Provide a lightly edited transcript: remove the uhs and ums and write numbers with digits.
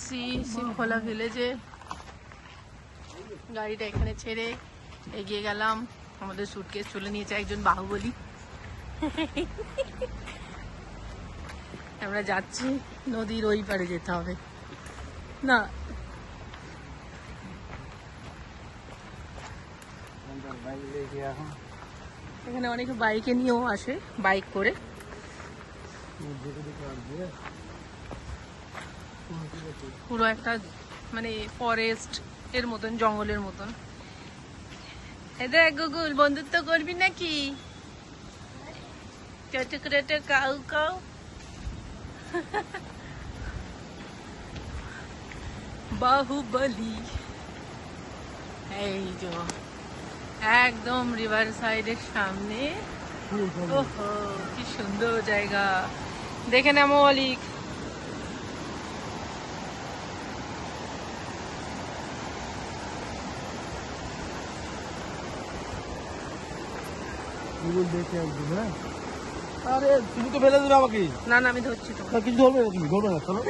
এসছি শিবখোলা ভিলেজে। গাড়িটা এখানে ছেড়ে এগিয়ে গেলাম। আমাদের সুটকেস চলে নিয়েছে একজন বাহুবলী। আমরা যাচ্ছি, নদীর ওই পারে যেতে হবে না। এখানে অনেকে বাইকে নিয়েও আসে, বাইক করে। পুরো একটা মানে ফরেস্ট এর মতন, জঙ্গলের মতন। দেখ গুগল, বন্ধুত্ব করবি নাকি? কাউ কাউ। বাহুবলী। এই যে একদম রিভার সাইডের সামনে। ওহো, কি সুন্দর জায়গা, দেখে না মৌলিক। দেখে একদিন। হ্যাঁ, আরে তুমি তো ফেলে দেবে আমাকে। না না, আমি ধরছি তো। কিছু ধরবে না, তুমি ধরবে না, চলো।